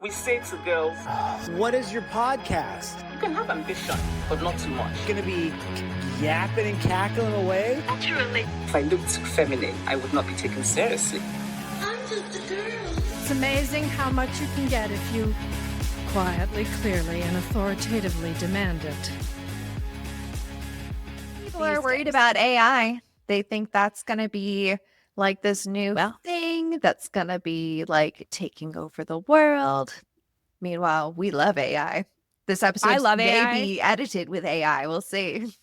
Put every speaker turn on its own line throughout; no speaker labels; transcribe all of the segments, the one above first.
We say to girls,
what is your podcast?
you can have ambition, but not too much.
Gonna be yapping and cackling away?
Naturally.
If I looked too feminine, I would not be taken seriously.
I'm just a girl.
It's amazing how much you can get if you quietly, clearly, and authoritatively demand it.
People are worried about AI. They think that's going to be like this new thing that's going to be like taking over the world. Meanwhile, we love AI. This episode may be edited with AI. We'll see.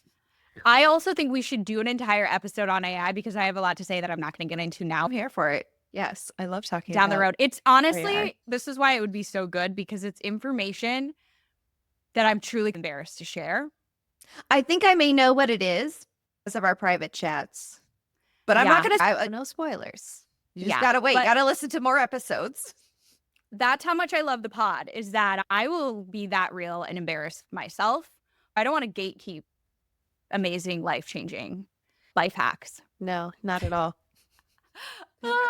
I also think we should do an entire episode on AI because I have a lot to say that I'm not going to get into now.
I'm here for it. Yes, I love talking
down
about
the road. It's honestly,
AI.
this is why it would be so good because it's information that I'm truly embarrassed to share.
I think I may know what it is because of our private chats, but I'm not going to. No spoilers. You just gotta wait. Gotta listen to more episodes.
That's how much I love the pod. Is that I will be that real and embarrass myself. I don't want to gatekeep amazing, life-changing life hacks.
No, not at all.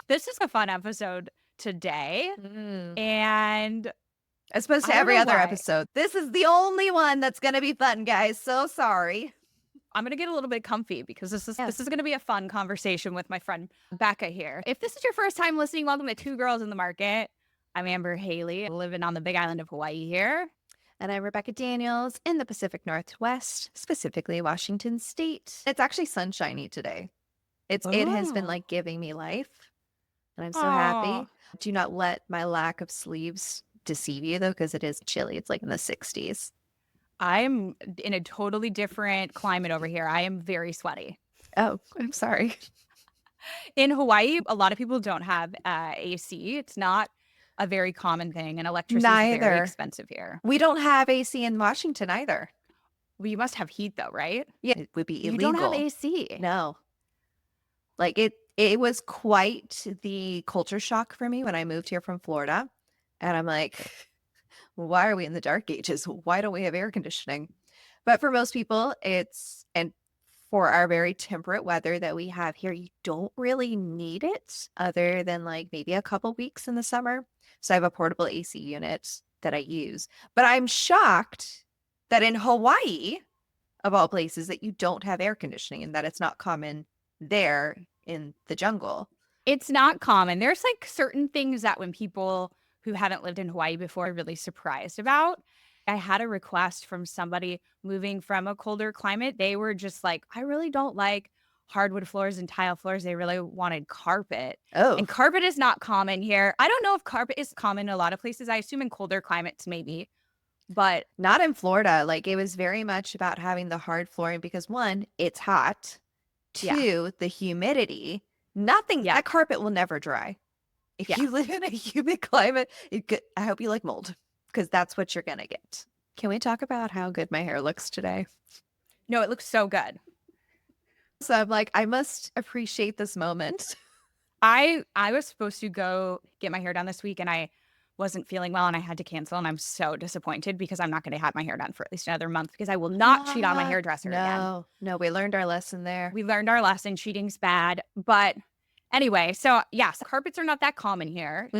This is a fun episode today, and
as opposed to every other episode, this is the only one that's going to be fun, guys. So sorry.
I'm going to get a little bit comfy because this is going to be a fun conversation with my friend Bekah here. If this is your first time listening, welcome to Two Girls in the Market. I'm Amber Haley, living on the big island of Hawaii here.
And I'm Rebekah Daniels in the Pacific Northwest, specifically Washington State. It's actually sunshiny today. It has been like giving me life, and I'm so happy. Do not let my lack of sleeves deceive you, though, because it is chilly. It's like in the 60s.
I'm in a totally different climate over here. I am very sweaty.
Oh, I'm sorry.
In Hawaii, a lot of people don't have AC. It's not a very common thing, and electricity is very expensive here.
We don't have AC in Washington either.
Well, you must have heat, though, right?
Yeah, it would be illegal.
You don't have AC.
No. Like it was quite the culture shock for me when I moved here from Florida. And I'm like, why are we in the dark ages? Why don't we have air conditioning? But for most people, and for our very temperate weather that we have here, you don't really need it other than like maybe a couple weeks in the summer. So I have a portable AC unit that I use. But I'm shocked that in Hawaii, of all places, that you don't have air conditioning and that it's not common there in the jungle.
It's not common. There's like certain things that when people who haven't lived in Hawaii before are really surprised about. I had a request from somebody moving from a colder climate. They were just like, I really don't like hardwood floors and tile floors. They really wanted carpet.
Oh.
And carpet is not common here. I don't know if carpet is common in a lot of places. I assume in colder climates maybe, but
not in Florida. Like it was very much about having the hard flooring because one, it's hot. Two, the humidity. That carpet will never dry. If you live in a humid climate, I hope you like mold because that's what you're going to get. Can we talk about how good my hair looks today?
No, it looks so good.
So I'm like, I must appreciate this moment.
I was supposed to go get my hair done this week and I wasn't feeling well and I had to cancel, and I'm so disappointed because I'm not going to have my hair done for at least another month because I will not cheat on my hairdresser again.
No, we learned our lesson there.
We learned our lesson. Cheating's bad. But anyway, so yes, carpets are not that common here.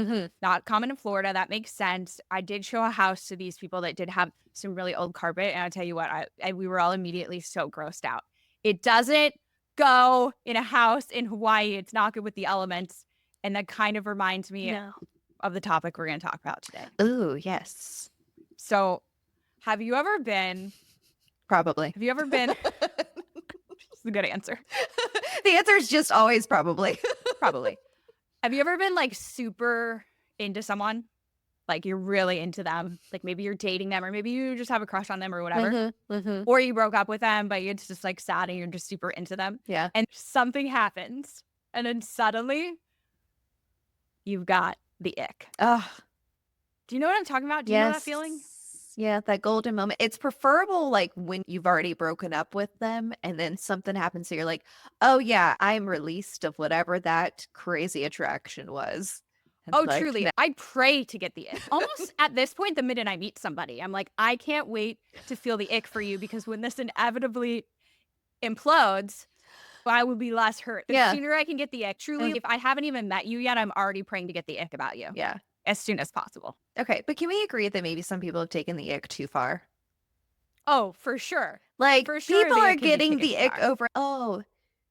Not common in Florida. That makes sense. I did show a house to these people that did have some really old carpet, and I'll tell you what, we were all immediately so grossed out. It doesn't go in a house in Hawaii. It's not good with the elements, and that kind of reminds me of the topic we're going to talk about today.
Ooh, yes.
So, have you ever been?
Probably.
Have you ever been? That's a good answer.
The answer is just always probably.
Probably. Have you ever been like super into someone? Like you're really into them. Like maybe you're dating them, or maybe you just have a crush on them or whatever. Or you broke up with them, but it's just like sad and you're just super into them.
Yeah.
And something happens. And then suddenly you've got the ick.
Oh.
Do you know what I'm talking about? Do you know that feeling?
Yeah, that golden moment. It's preferable like when you've already broken up with them and then something happens so you're like, oh yeah, I'm released of whatever that crazy attraction was. And
oh, truly. I pray to get the ick. Almost at this point, the minute I meet somebody, I'm like, I can't wait to feel the ick for you because when this inevitably implodes, I will be less hurt. The sooner I can get the ick. Truly, if I haven't even met you yet, I'm already praying to get the ick about you.
Yeah.
as soon as possible.
Okay, but can we agree that maybe some people have taken the ick too far?
Oh, for sure.
Like,
For sure,
people
the
are
ick can be
getting
taken
the
too
ick
far.
over, oh,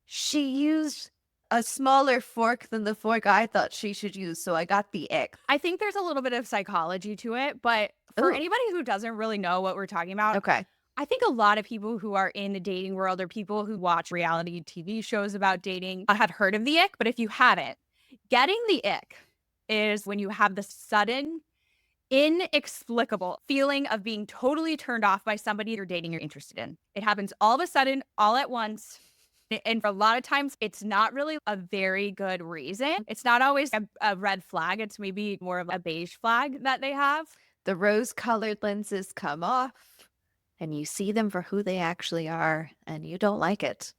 she used a smaller fork than the fork I thought she should use, so I got the ick.
I think there's a little bit of psychology to it, but for
Ooh.
anybody who doesn't really know what we're talking about,
Okay.
I think a lot of people who are in the dating world or people who watch reality TV shows about dating have heard of the ick. But if you haven't, getting the ick is when you have the sudden, inexplicable feeling of being totally turned off by somebody you're dating or interested in. It happens all of a sudden, all at once. And for a lot of times, it's not really a very good reason. It's not always a red flag. It's maybe more of a beige flag that they have.
The rose-colored lenses come off, and you see them for who they actually are, and you don't like it.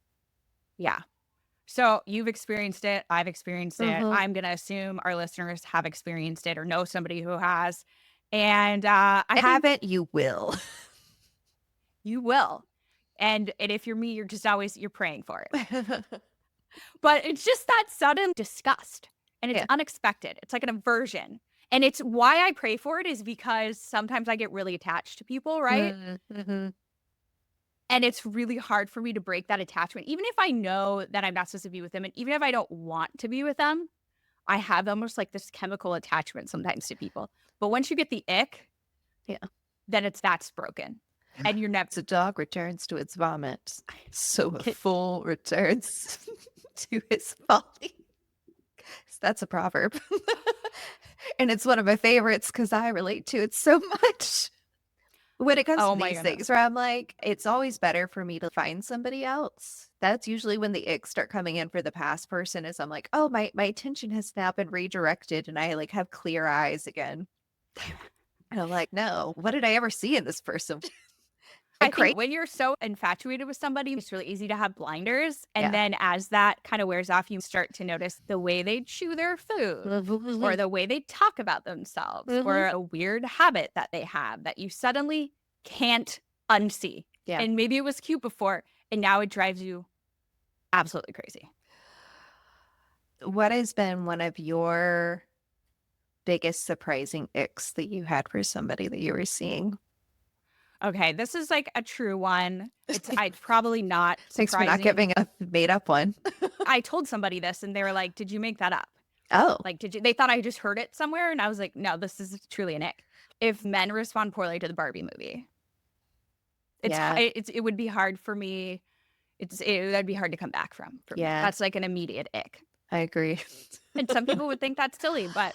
Yeah. So you've experienced it. I've experienced it.
Mhm.
I'm going to assume our listeners have experienced it or know somebody who has. And
I
I think
haven't, you will.
you will. And if you're me, you're just always, you're praying for it. But it's just that sudden disgust and it's
Yeah.
unexpected. It's like an aversion. And it's why I pray for it is because sometimes I get really attached to people, right?
Mm-hmm.
And it's really hard for me to break that attachment. Even if I know that I'm not supposed to be with them, and even if I don't want to be with them, I have almost like this chemical attachment sometimes to people. But once you get the ick,
Yeah.
then that's broken. And you're never
As a dog returns to its vomit, so a fool returns to his folly. That's a proverb. And it's one of my favorites because I relate to it so much. When it comes
Oh
to
my
these
goodness.
things where I'm like, it's always better for me to find somebody else. That's usually when the icks start coming in for the past person is I'm like, oh, my attention has now been redirected and I like have clear eyes again. And I'm like, no, what did I ever see in this person?
I
Crazy.
think when you're so infatuated with somebody, it's really easy to have blinders. And
Yeah.
then as that kind of wears off, you start to notice the way they chew their food or the way they talk about themselves or a weird habit that they have that you suddenly can't unsee.
Yeah.
And maybe it was cute before and now it drives you absolutely crazy.
What has been one of your biggest surprising icks that you had for somebody that you were seeing?
Okay, this is like a true one. It's probably not
Thanks for
surprising.
not giving a made up one.
I told somebody this and they were like, "Did you make that up?"
Oh,
Like, they thought I just heard it somewhere, and I was like, "No, this is truly an ick." If men respond poorly to the Barbie movie,
Yeah.
it would be hard for me. That'd be hard to come back from. For me.
Yeah.
That's like an immediate ick.
I agree.
And some people would think that's silly, but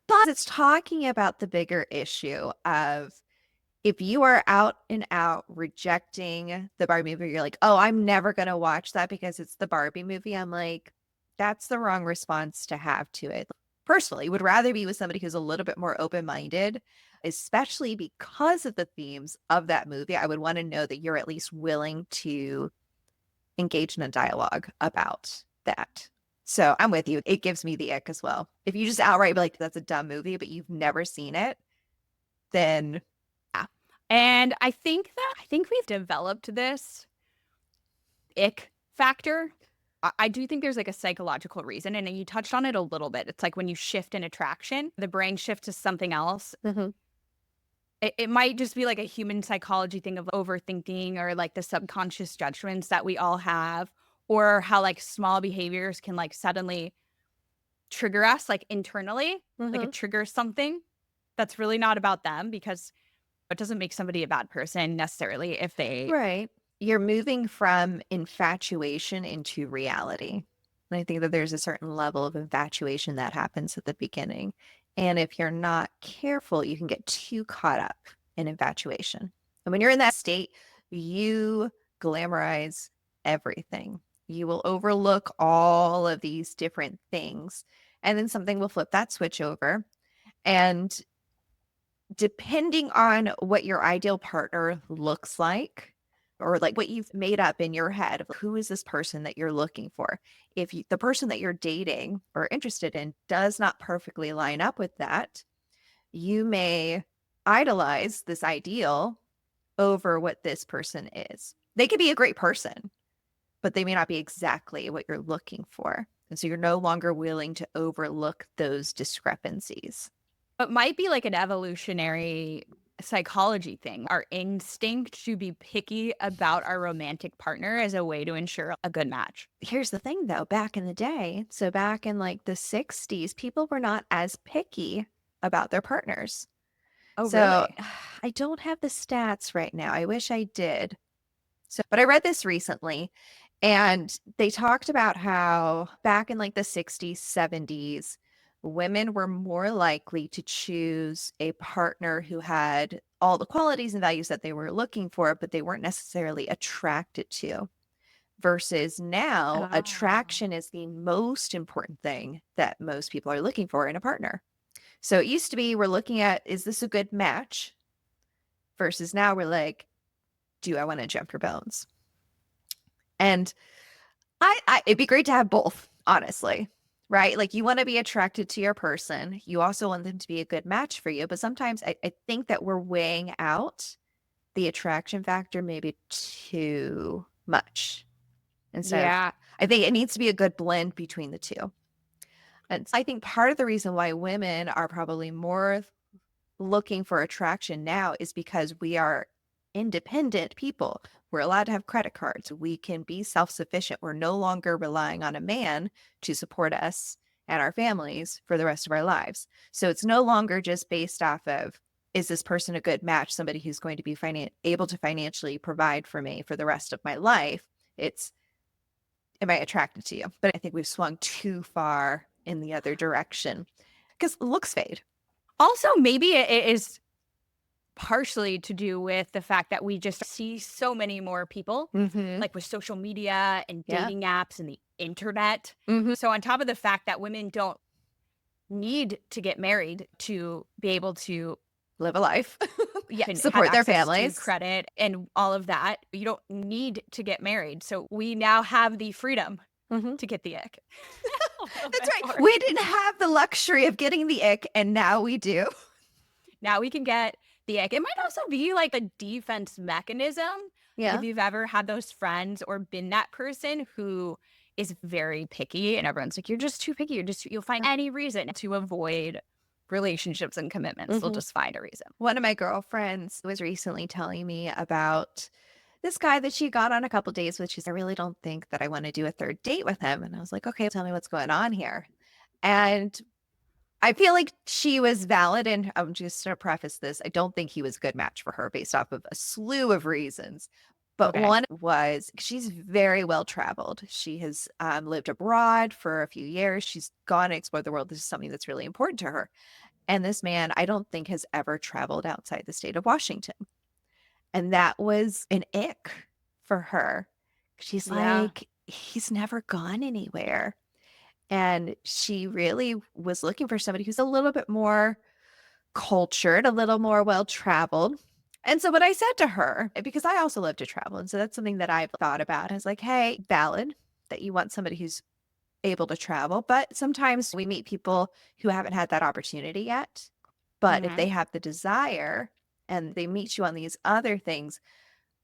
But it's talking about the bigger issue of if you are out and out rejecting the Barbie movie, you're like, oh, I'm never going to watch that because it's the Barbie movie. I'm like, that's the wrong response to have to it. Personally, would rather be with somebody who's a little bit more open-minded, especially because of the themes of that movie. I would want to know that you're at least willing to engage in a dialogue about that. So I'm with you. It gives me the ick as well. If you just outright be like, that's a dumb movie, but you've never seen it, then
and I think we've developed this ick factor. I do think there's like a psychological reason, and you touched on it a little bit. It's like when you shift an attraction, the brain shifts to something else. It might just be like a human psychology thing of overthinking or like the subconscious judgments that we all have, or how like small behaviors can like suddenly trigger us like internally, like it triggers something that's really not about them because it doesn't make somebody a bad person necessarily if they
right. You're moving from infatuation into reality. And I think that there's a certain level of infatuation that happens at the beginning. And if you're not careful, you can get too caught up in infatuation. And when you're in that state, you glamorize everything. You will overlook all of these different things. And then something will flip that switch over. And depending on what your ideal partner looks like, or like what you've made up in your head of who is this person that you're looking for, if the person that you're dating or interested in does not perfectly line up with that, you may idolize this ideal over what this person is. They could be a great person, but they may not be exactly what you're looking for. And so you're no longer willing to overlook those discrepancies.
It might be like an evolutionary psychology thing, our instinct to be picky about our romantic partner as a way to ensure a good match.
Here's the thing though, back in the day, so back in like the 60s, people were not as picky about their partners.
Oh,
So
really?
I don't have the stats right now. I wish I did. So, but I read this recently and they talked about how back in like the 60s, 70s, women were more likely to choose a partner who had all the qualities and values that they were looking for, but they weren't necessarily attracted to. Versus now,
Ah.
attraction is the most important thing that most people are looking for in a partner. So it used to be we're looking at, is this a good match? Versus now we're like, do I want to jump your bones? And it'd be great to have both, honestly, right? Like you want to be attracted to your person. You also want them to be a good match for you. But sometimes I think that we're weighing out the attraction factor maybe too much. Instead of,
Yeah.
I think it needs to be a good blend between the two. And I think part of the reason why women are probably more looking for attraction now is because we are independent people. We're allowed to have credit cards. We can be self-sufficient. We're no longer relying on a man to support us and our families for the rest of our lives. So it's no longer just based off of, is this person a good match? Somebody who's going to be able to financially provide for me for the rest of my life. It's, am I attracted to you? But I think we've swung too far in the other direction because looks fade.
Also, maybe it is partially to do with the fact that we just see so many more people,
Mm-hmm.
like with social media and
Yeah.
dating apps and the internet.
Mm-hmm.
So on top of the fact that women don't need to get married to be able to
Live a life.
and
Support
have
their
access to
families.
credit and all of that, you don't need to get married. So we now have the freedom
Mm-hmm.
to get the ick.
That's right. We didn't have the luxury of getting the ick, and now we do.
Now we can get the ick. It might also be like a defense mechanism.
Yeah.
If you've ever had those friends or been that person who is very picky and everyone's like, you're just too picky. You'll find any reason to avoid relationships and commitments. They'll
Mhm.
just find a reason.
One of my girlfriends was recently telling me about this guy that she got on a couple dates with. She's, I really don't think that I want to do a third date with him. And I was like, okay, tell me what's going on here. And I feel like she was valid. And I'm just going to preface this. I don't think he was a good match for her based off of a slew of reasons. But
Okay.
one was she's very well traveled. She has lived abroad for a few years. She's gone and explored the world. This is something that's really important to her. And this man, I don't think has ever traveled outside the state of Washington. And that was an ick for her. She's
Yeah.
like, he's never gone anywhere. And she really was looking for somebody who's a little bit more cultured, a little more well traveled. And so what I said to her, because I also love to travel, and so that's something that I've thought about, I was like, hey, valid that you want somebody who's able to travel, but sometimes we meet people who haven't had that opportunity yet. But if
Mhm.
they have the desire and they meet you on these other things,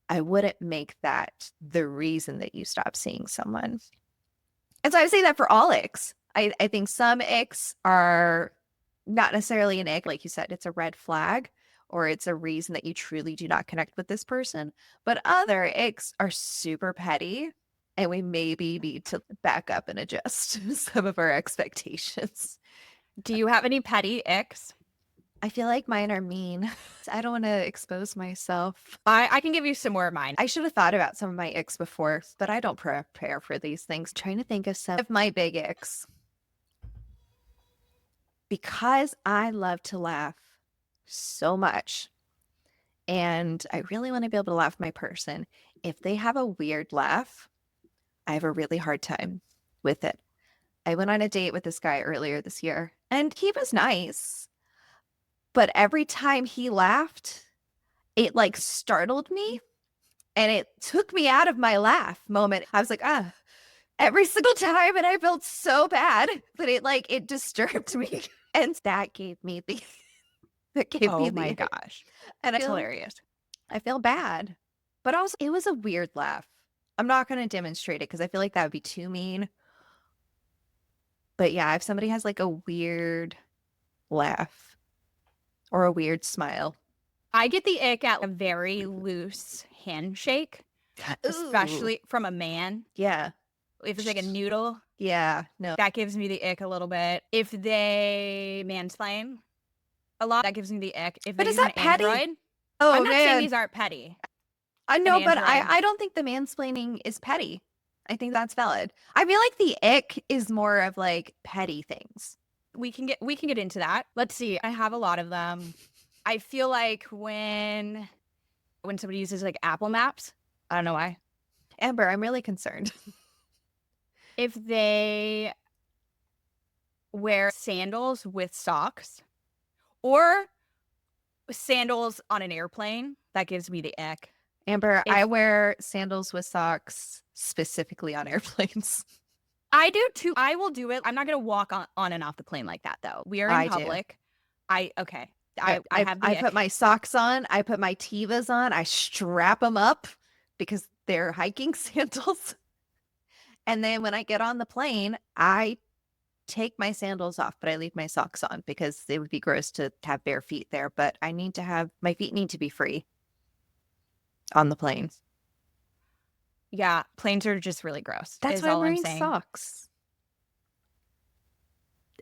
I wouldn't make that the reason that you stop seeing someone. And so I would say that for all icks. I think some icks are not necessarily an ick. Like you said, it's a red flag or it's a reason that you truly do not connect with this person. But other icks are super petty. And we maybe need to back up and adjust some of our expectations.
Do you have any petty icks?
I feel like mine are mean. I don't want to expose myself.
I can give you some more of mine.
I should have thought about some of my icks before, but I don't prepare for these things. Trying to think of some of my big icks. Because I love to laugh so much, and I really want to be able to laugh with my person. If they have a weird laugh, I have a really hard time with it. I went on a date with this guy earlier this year, and he was nice. But every time he laughed, it like startled me and it took me out of my laugh moment. I was like, every single time. And I felt so bad, but it disturbed me. And that gave me the,
Oh my gosh.
And
That's hilarious.
I feel bad, but also it was a weird laugh. I'm not going to demonstrate it because I feel like that would be too mean. But yeah, if somebody has like a weird laugh, or a weird smile.
I get the ick at a very loose handshake, especially from a man.
Yeah.
If it's like a noodle,
Yeah. No.
that gives me the ick a little bit. If they mansplain a lot, that gives me the ick. If
But
they
is
use
that
an
petty?
Android,
Oh,
I'm not saying
man.
these aren't petty.
I know, but
Android.
I don't think the mansplaining is petty. I think that's valid. I feel like the ick is more of like petty things.
We can get into that. Let's see. I have a lot of them. I feel like when somebody uses like Apple Maps, I don't know why.
Amber, I'm really concerned.
If they wear sandals with socks or sandals on an airplane, that gives me the ick.
Amber, I wear sandals with socks specifically on airplanes.
I do too. I will do it. I'm not going to walk on and off the plane like that though. We are in public. I
put my socks on. I put my Tevas on. I strap them up because they're hiking sandals. And then when I get on the plane, I take my sandals off, but I leave my socks on because it would be gross to have bare feet there. But my feet need to be free on the plane.
Yeah, planes are just really gross.
That's why I'm wearing socks.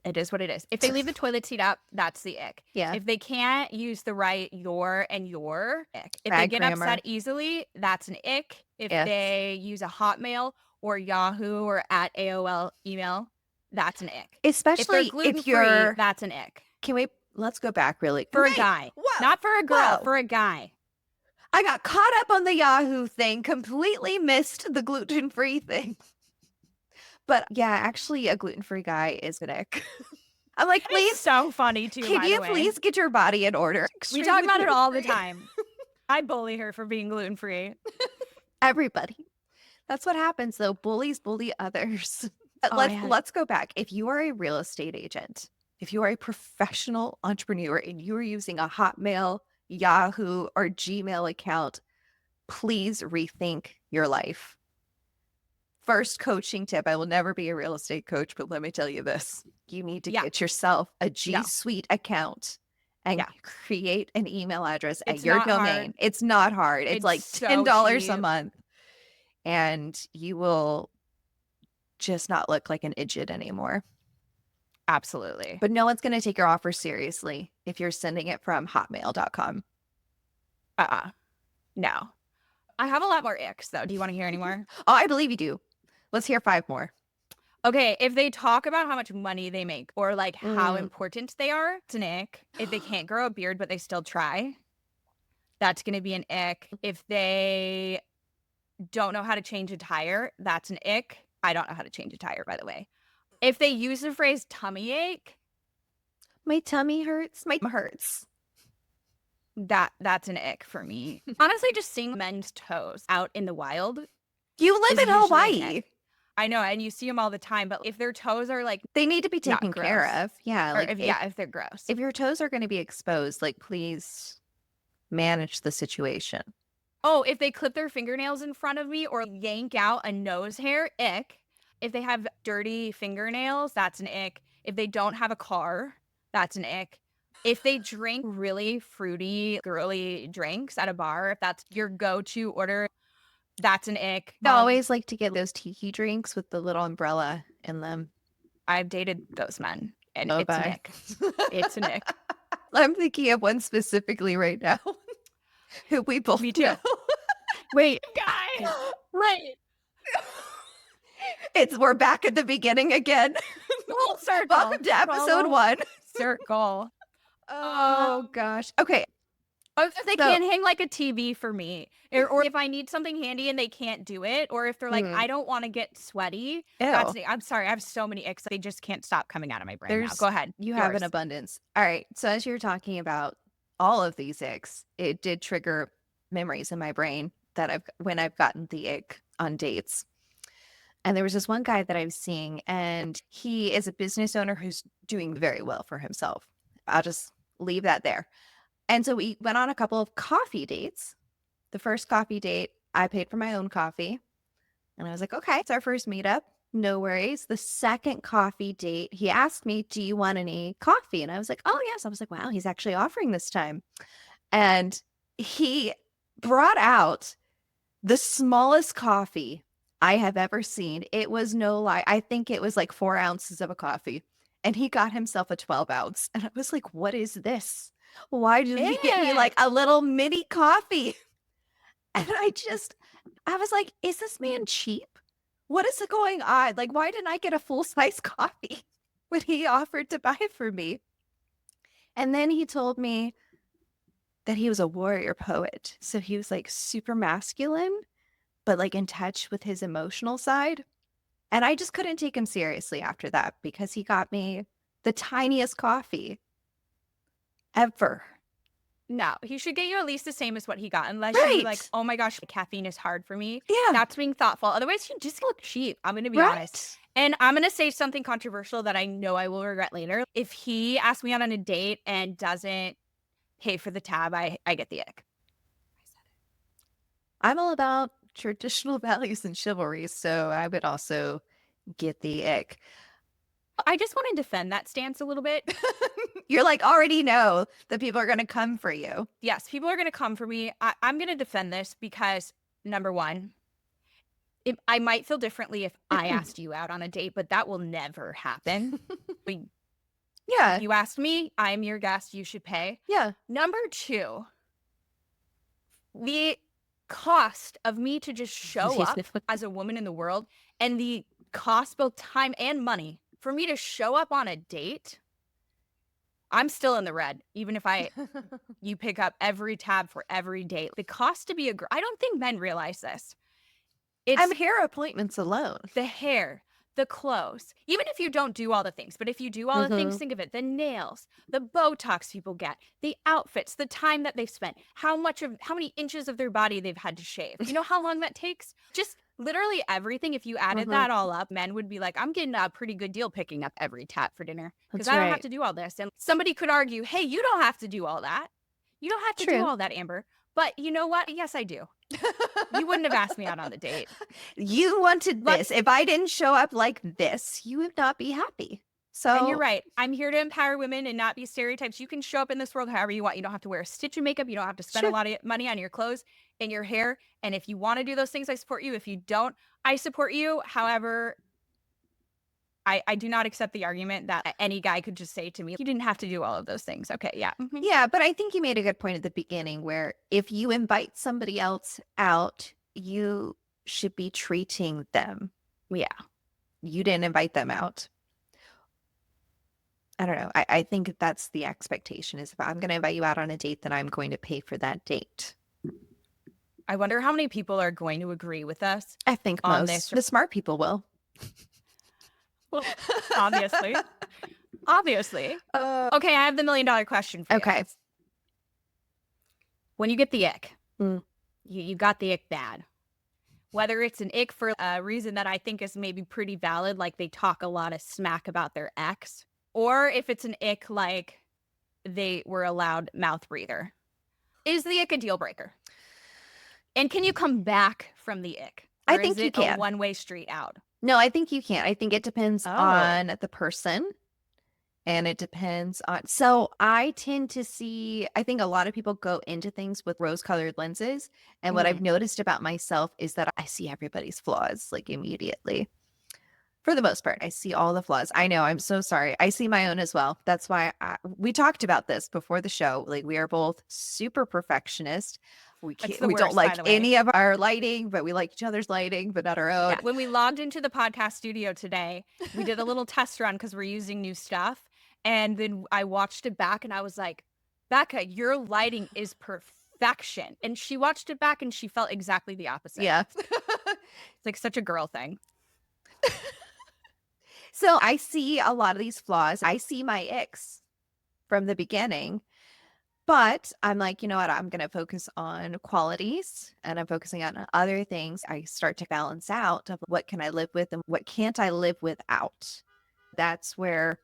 It is what it is. If they leave the toilet seat up, that's the ick.
Yeah.
If they can't use the right your and your, ick. If
Bad
they get
grammar.
upset easily, that's an ick. If they use a Hotmail or Yahoo or at AOL email, that's an ick.
Especially
if you're that's an ick.
Let's go back really
For a guy.
Whoa,
not for a girl,
whoa.
for a guy.
I got caught up on the Yahoo thing, completely missed the gluten-free thing. But yeah, actually a gluten-free guy is an ick. I'm like, please.
It's so funny too.
Can you please get your body in order?
We talk about it all the time. I bully her for being gluten-free.
Everybody. That's what happens though. Bullies bully others. Let's go back. If you are a real estate agent, if you are a professional entrepreneur and you are using a Hotmail, Yahoo, or Gmail account, please rethink your life. First coaching tip. I will never be a real estate coach, but let me tell you this. You need to get yourself a G Suite account and create an email address at your domain.
Hard.
It's not hard. It's like $10
so
a month. And you will just not look like an idiot anymore.
Absolutely.
But no one's going to take your offer seriously if you're sending it from hotmail.com.
No. I have a lot more icks though. Do you want to hear any more?
Oh, I believe you do. Let's hear 5 more.
Okay, if they talk about how much money they make or like how important they are, it's an ick. If they can't grow a beard but they still try, that's going to be an ick. If they don't know how to change a tire, that's an ick. I don't know how to change a tire, by the way. If they use the phrase tummy ache,
my tummy hurts, my hurts.
That's an ick for me. Honestly, just seeing men's toes out in the wild.
You live in Hawaii.
I know, and you see them all the time, but if their toes are like,
they need to be taken care of. Yeah.
Or if they're gross.
If your toes are going to be exposed, like please manage the situation.
Oh, if they clip their fingernails in front of me or yank out a nose hair, ick. If they have dirty fingernails, that's an ick. If they don't have a car, that's an ick. If they drink really fruity, girly drinks at a bar, if that's your go-to order, that's an ick.
I always like to get those tiki drinks with the little umbrella in them.
I've dated those men, and it's an ick. It's an ick.
I'm thinking of one specifically right now. Who we both
Me too.
know.
Wait, guy. Right.
We're back at the beginning again.
Full circle.
Welcome to episode 1.
Circle.
Oh gosh. Okay.
If they can't hang like a TV for me, or if I need something handy and they can't do it, or if they're like, I don't want to get sweaty. I'm sorry. I have so many icks. They just can't stop coming out of my brain now. Go ahead.
You have an abundance. All right. So as you're talking about all of these icks, it did trigger memories in my brain that when I've gotten the ick on dates. And there was this one guy that I was seeing, and he is a business owner who's doing very well for himself. I'll just leave that there. And so we went on a couple of coffee dates. The first coffee date, I paid for my own coffee. And I was like, okay, it's our first meetup. no worries. The second coffee date, he asked me, do you want any coffee? And I was like, oh, yes. I was like, wow, he's actually offering this time. And he brought out the smallest coffee I have ever seen. It was no lie. I think it was like 4 ounces of a coffie. And he got himself a 12 ounce. And I was like, what is this? Why did he get me like a little mini coffee? And I was like, is this man cheap? What is going on? Like, why didn't I get a full size coffee when he offered to buy it for me? And then he told me that he was a warrior poet. So he was like super masculine, but like in touch with his emotional side. And I just couldn't take him seriously after that because he got me the tiniest coffee ever.
No, he should get you at least the same as what he got, unless you're like,
Right.
oh my gosh, caffeine is hard for me.
Yeah.
That's being thoughtful. Otherwise, you just look cheap. I'm going to be honest.
Right.
And I'm going to say something controversial that I know I will regret later. If he asks me out on a date and doesn't pay for the tab, I get the ick.
I'm all about traditional values and chivalry, so I would also get the ick.
I just want to defend that stance a little bit.
You're like, already know that people are going to come for you.
Yes, people are going to come for me. I'm going to defend this because, number one, I might feel differently if I asked you out on a date, but that will never happen.
Yeah.
You asked me, I'm your guest, you should pay.
Yeah.
Number two, the cost of me to just show up as a woman in the world and the cost, both time and money, for me to show up on a date, I'm still in the red, even if you pick up every tab for every date. The cost to be I don't think men realize this.
I'm hair appointments alone.
The hair, the clothes, even if you don't do all the things, but if you do all the things, think of it, the nails, the Botox people get, the outfits, the time that they've spent, how many inches of their body they've had to shave. You know how long that takes? Just literally everything. If you added that all up, men would be like, I'm getting a pretty good deal picking up every tab for dinner because
That's
I don't have
right.
to do all this. And somebody could argue, hey, you don't have to do all that. You don't have to do all that, Amber. But you know what? Yes, I do. You wouldn't have asked me out on the date.
You wanted this. If I didn't show up like this, you would not be happy. So,
and you're right. I'm here to empower women and not be stereotypes. You can show up in this world however you want. You don't have to wear a stitch of makeup. You don't have to spend a lot of money on your clothes and your hair. And if you want to do those things, I support you. If you don't, I support you. However, I do not accept the argument that any guy could just say to me, you didn't have to do all of those things. Okay, yeah.
Yeah, but I think you made a good point at the beginning where if you invite somebody else out, you should be treating them.
Yeah.
You didn't invite them out. I don't know. I think that's the expectation is if I'm going to invite you out on a date, then I'm going to pay for that date.
I wonder how many people are going to agree with us.
I think
on
most.
this.
The smart people will.
Well, obviously. Obviously. Okay, I have the $1 million question for you.
Okay.
When you get the ick,
Mm.
you got the ick bad. Whether it's an ick for a reason that I think is maybe pretty valid, like they talk a lot of smack about their ex, or if it's an ick like they were allowed mouth breather. Is the ick a deal breaker? And can you come back from the ick?
I
Or
think
is
you
it
can.
a one-way street out?
No, I think you can. I think it depends
Oh.
on the person and it depends on. So I tend to see, I think a lot of people go into things with rose-colored lenses. And what I've noticed about myself is that I see everybody's flaws like immediately. For the most part, I see all the flaws. I know. I'm so sorry. I see my own as well. That's why we talked about this before the show. Like we are both super perfectionist. We
That's the
we don't
worst, by
like
the way.
any of our lighting, but we like each other's lighting, but not our own.
Yeah, when we logged into the podcast studio today, we did a little test run because we're using new stuff. And then I watched it back and I was like, Bekah, your lighting is perfection. And she watched it back and she felt exactly the opposite.
Yeah.
It's like such a girl thing.
So I see a lot of these flaws. I see my icks from the beginning, but I'm like, you know what? I'm going to focus on qualities and I'm focusing on other things. I start to balance out of what can I live with and what can't I live without. That's where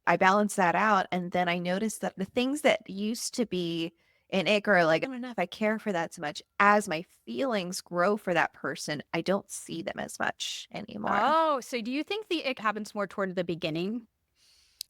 I balance that out. And then I notice that the things that used to be an ick, or like, I don't know if I care for that so much. As my feelings grow for that person, I don't see them as much anymore.
Oh, so do you think the ick happens more toward the beginning?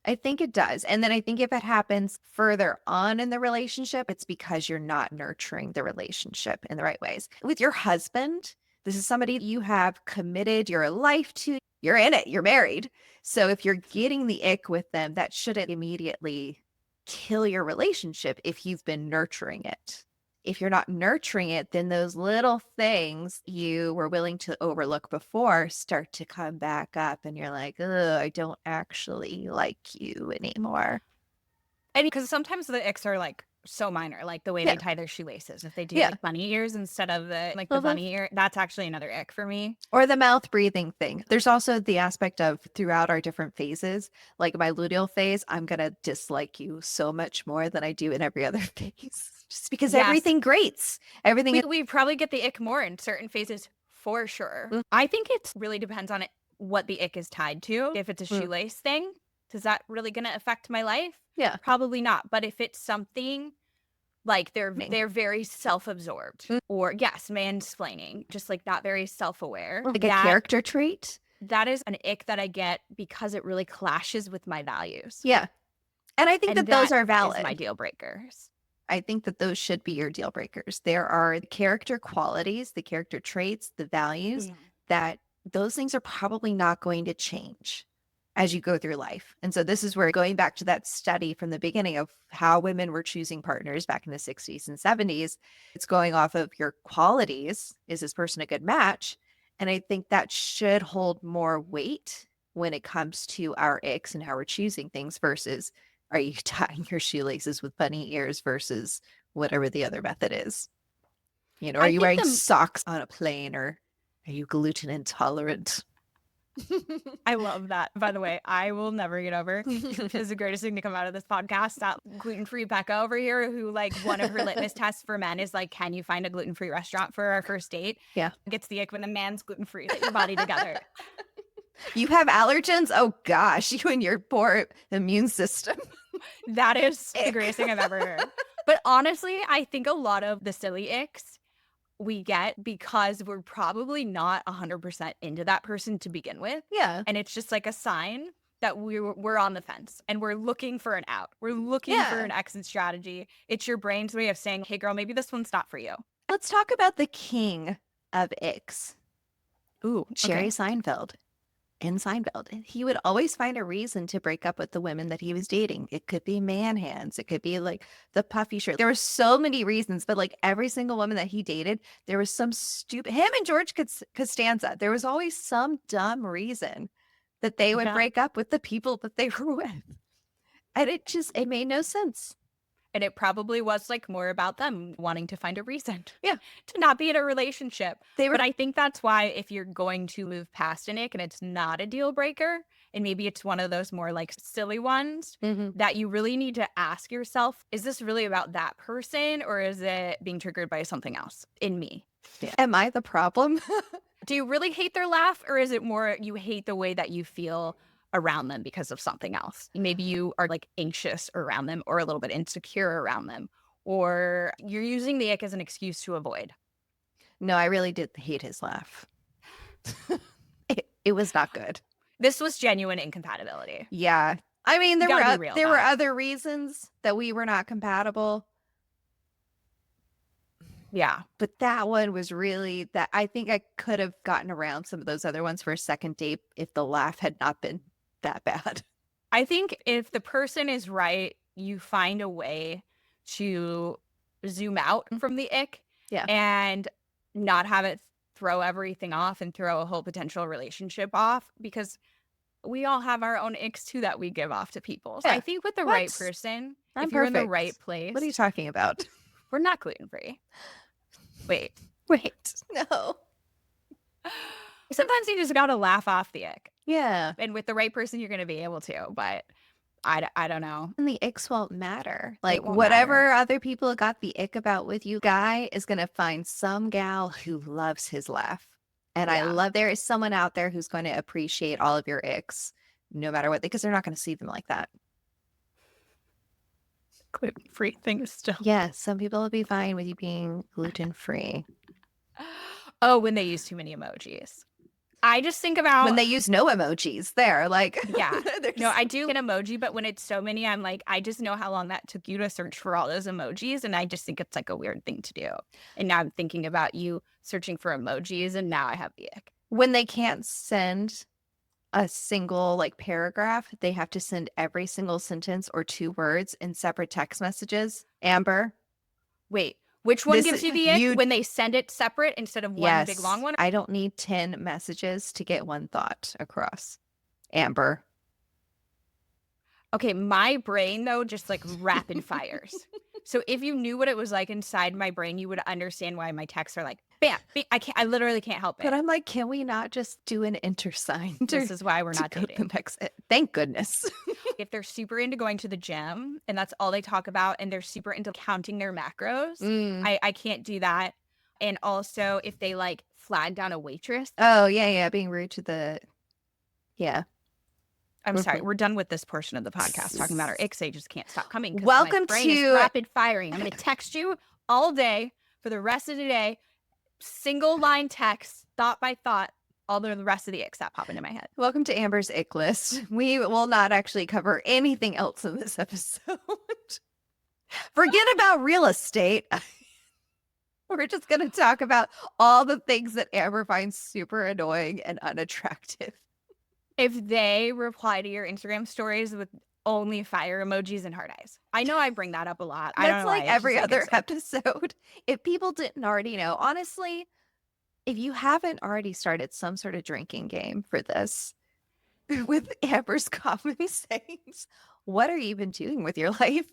I think it does. And then I think if it happens further on in the relationship, it's because you're not nurturing the relationship in the right ways. With your husband, this is somebody you have committed your life to. You're in it, you're married. So if you're getting the ick with them, that shouldn't immediately kill your relationship if you've been nurturing it. If you're not nurturing it, then those little things you were willing to overlook before start to come back up, and you're like, "Ugh, I don't actually like you anymore."
And because sometimes the icks are like so minor, like the way
Yeah.
they tie their shoelaces. If they do
Yeah.
like bunny ears instead of the
Mhm.
bunny ear, that's actually another ick for me.
Or the mouth breathing thing. There's also the aspect of throughout our different phases, like my luteal phase, I'm going to dislike you so much more than I do in every other phase. Just because
Yes.
everything grates. Everything
We probably get the ick more in certain phases for sure.
Mm.
I think it really depends on what the ick is tied to. If it's a
Mm.
shoelace thing, is that really going to affect my life?
Yeah.
Probably not. But if it's something like they're very self-absorbed,
Mm.
or yes, mansplaining, just like not very self-aware,
Like a character trait.
that is an ick that I get because it really clashes with my values.
Yeah. And I think
And
that those are
is
valid.
my deal breakers.
I think that those should be your deal breakers. There are the character qualities, the character traits, the values that those things are probably not going to change as you go through life. And so this is where, going back to that study from the beginning of how women were choosing partners back in the 60s and 70s, it's going off of your qualities. Is this person a good match? And I think that should hold more weight when it comes to our icks and how we're choosing things versus, are you tying your shoelaces with bunny ears versus whatever the other method is? You know, are
I
you
think
wearing socks on a plane, or are you gluten intolerant?
I love that. By the way, I will never get over. Is the greatest thing to come out of this podcast. That gluten-free Bekah over here, who like one of her litmus tests for men is like, can you find a gluten-free restaurant for our first date?
Yeah.
Gets the ick when a man's gluten-free. Get your body together.
You have allergens? Oh gosh, you and your poor immune system.
That is the greatest thing I've ever heard. But honestly, I think a lot of the silly icks we get because we're probably not 100% into that person to begin with.
Yeah.
And it's just like a sign that we're on the fence and we're looking for an out. We're looking for
Yeah.
an exit strategy. It's your brain's way of saying, hey, girl, maybe this one's not for you.
Let's talk about the king of icks,
Ooh,
Jerry Seinfeld. In Seinfeld, he would always find a reason to break up with the women that he was dating. It could be man hands. It could be like the puffy shirt. There were so many reasons, but like every single woman that he dated, there was some stupid, him and George Costanza, there was always some dumb reason that they would break up with the people that they were with. And it made no sense.
And it probably was like more about them wanting to find a reason
Yeah.
to not be in a relationship.
They were,
But I think that's why if you're going to move past an ick and it's not a deal breaker, and maybe it's one of those more like silly ones, that you really need to ask yourself, is this really about that person or is it being triggered by something else in me?
am I the problem?
Do you really hate their laugh, or is it more you hate the way that you feel around them because of something else? Maybe you are like anxious around them or a little bit insecure around them, or you're using the ick as an excuse to avoid.
No, I really did hate his laugh. It was not good.
This was genuine incompatibility.
Yeah. I mean, there
gotta be real
were
about it.
other reasons that we were not compatible.
Yeah.
But that one was really that I think I could have gotten around some of those other ones for a second date if the laugh had not been that bad.
I think if the person is right, you find a way to zoom out from the ick and not have it throw everything off and throw a whole potential relationship off, because we all have our own icks too that we give off to people. So I think with the right person, if you're in the right place,
What are you talking about?
we're not gluten-free. Wait.
No.
Sometimes you just gotta laugh off the ick.
Yeah.
And with the right person, you're gonna be able to, but I don't know.
And the icks won't matter. Like
won't
whatever other people got the ick about with you, guy is going to find some gal who loves his laugh. And I love there is someone out there who's going to appreciate all of your icks, no matter what, because they're not going to see them like that.
gluten-free thing is still.
Yeah, some people will be fine with you being gluten-free.
Oh, when they use too many emojis. I just think about
When they use no emojis, there, like,
yeah.
there's-
No, I do get emoji, but when it's so many, I'm like, I just know how long that took you to search for all those emojis, and I just think it's like a weird thing to do. And now I'm thinking about you searching for emojis, and now I have the ick.
when they can't send a single like paragraph, they have to send every single sentence or 2 words in separate text messages. Amber,
Wait, which one
This
gives
is-
you the ick?
you-
When they send it separate instead of one big long one?
I don't need 10 messages to get one thought across. Amber.
Okay, my brain though just like rapid fires. So if you knew what it was like inside my brain, you would understand why my texts are like bam. I literally can't help it.
But I'm like, can we not just do an enter sign?
This is why we're
to
not
go to
dating.
the next. Thank goodness.
If they're super into going to the gym and that's all they talk about, and they're super into counting their macros, I can't do that. And also if they like flag down a waitress.
Oh, yeah, being rude to the yeah.
I'm sorry,
Mhm.
we're done with this portion of the podcast talking about our icks. They just can't stop coming. 'Cause my
Welcome
brain is
to-
rapid firing. I'm going to text you all day for the rest of the day. Single line text, thought by thought, all the rest of the icks that pop into my head.
Welcome to Amber's Ick List. We will not actually cover anything else in this episode. Forget about real estate. We're just going to talk about all the things that Amber finds super annoying and unattractive.
If they reply to your Instagram stories with only fire emojis and heart eyes. I know I bring that up a lot. I don't
That's
know
like
why, it's
every
just
other
it's like-
episode. If people didn't already know, honestly, if you haven't already started some sort of drinking game for this with Amber's common sayings, what are you even doing with your life?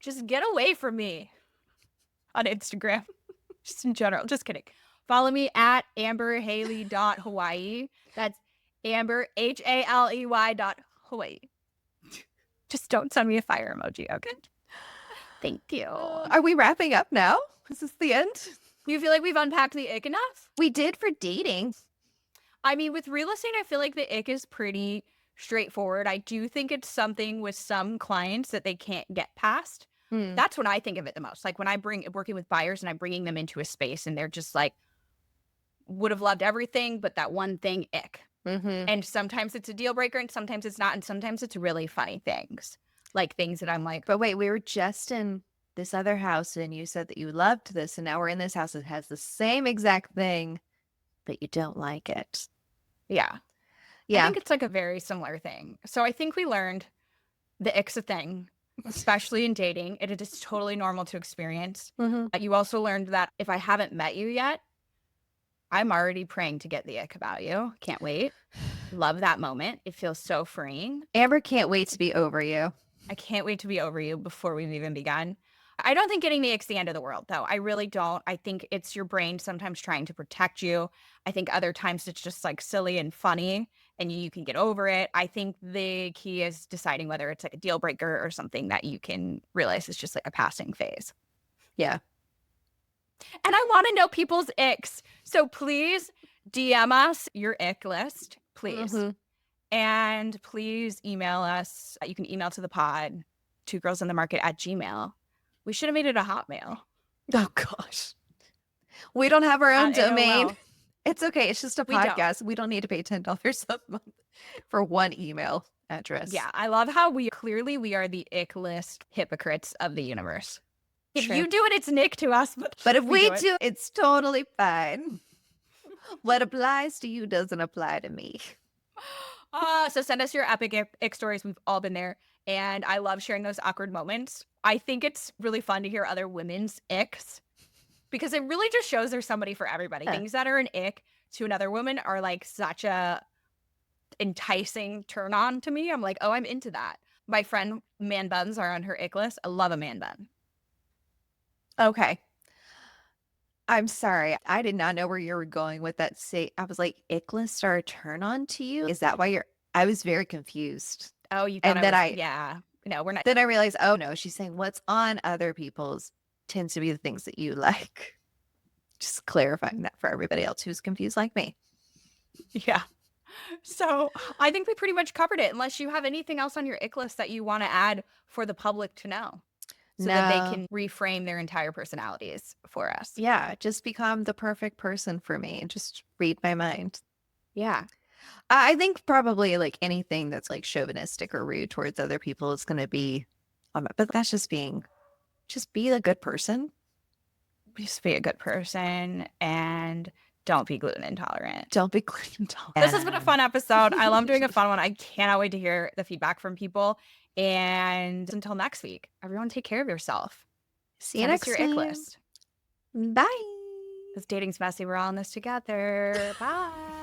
Just get away from me on Instagram. Just in general. Just kidding. Follow me at amberhaley.hawaii. That's Amber HALEY.Hawaii. Just don't send me a fire emoji, okay? Thank you.
Are we wrapping up now? Is this the end?
You feel like we've unpacked the ick enough?
We did for dating.
I mean, with real estate, I feel like the ick is pretty straightforward. I do think it's something with some clients that they can't get past. That's when I think of it the most. Like when I working with buyers and I'm bringing them into a space and they're just like, would have loved everything, but that one thing, ick.
Mm-hmm.
And sometimes it's a deal breaker and sometimes it's not. And sometimes it's really funny things. Like things that I'm like,
But wait, we were just in this other house and you said that you loved this. And now we're in this house that has the same exact thing, but you don't like it.
yeah.
Yeah.
I think it's like a very similar thing. So I think we learned the ick's a thing, especially in dating. It is totally normal to experience. You also learned that if I haven't met you yet, I'm already praying to get the ick about you. Can't wait. Love that moment. It feels so freeing.
Amber can't wait to be over you.
I can't wait to be over you before we've even begun. I don't think getting the ick's the end of the world, though. I really don't. I think it's your brain sometimes trying to protect you. I think other times it's just like silly and funny and you can get over it. I think the key is deciding whether it's like a deal breaker or something that you can realize is just like a passing phase.
Yeah.
And I want to know people's icks. So please DM us your ick list, please.
Mhm.
And please email us. You can email to the pod, 2girlsinthemarket@gmail.com. We should have made it a Hotmail.
Oh, gosh. We don't have our own
At
domain.
AOL.
It's okay. It's just a
We don't.
podcast. We don't need to pay $10 a month for one email address.
Yeah, I love how we are the ick list hypocrites of the universe. If
True.
you do it, it's Nick to us.
But if we
do it.
do, it's totally fine. What applies to you doesn't apply to me.
So send us your epic ick stories. We've all been there. And I love sharing those awkward moments. I think it's really fun to hear other women's icks because it really just shows there's somebody for everybody.
Yeah.
Things that are an ick to another woman are like such a enticing turn on to me. I'm like, oh, I'm into that. My friend man buns are on her ick list. I love a man bun.
Okay. I'm sorry. I did not know where you were going with that. I was like, Ick lists are a turn on to you? Is that why I was very confused.
Oh, you thought
And then
yeah. No, we're not.
Then I realized, oh no, she's saying what's on other people's tends to be the things that you like. Just clarifying that for everybody else who's confused like me.
Yeah. So I think we pretty much covered it, unless you have anything else on your ick list that you want to add for the public to know so that they
No.
can reframe their entire personalities for us.
Yeah, just become the perfect person for me and just read my mind.
Yeah.
I think probably like anything that's like chauvinistic or rude towards other people is going to be, but that's just be a good person.
Just be a good person and don't be gluten intolerant.
Don't be gluten intolerant.
This has been a fun episode. I love doing a fun one. I cannot wait to hear the feedback from people. And until next week, everyone take care of yourself.
See you
Send us
next
your
time.
ick list.
Bye.
Because dating's messy. We're all in this together. Bye.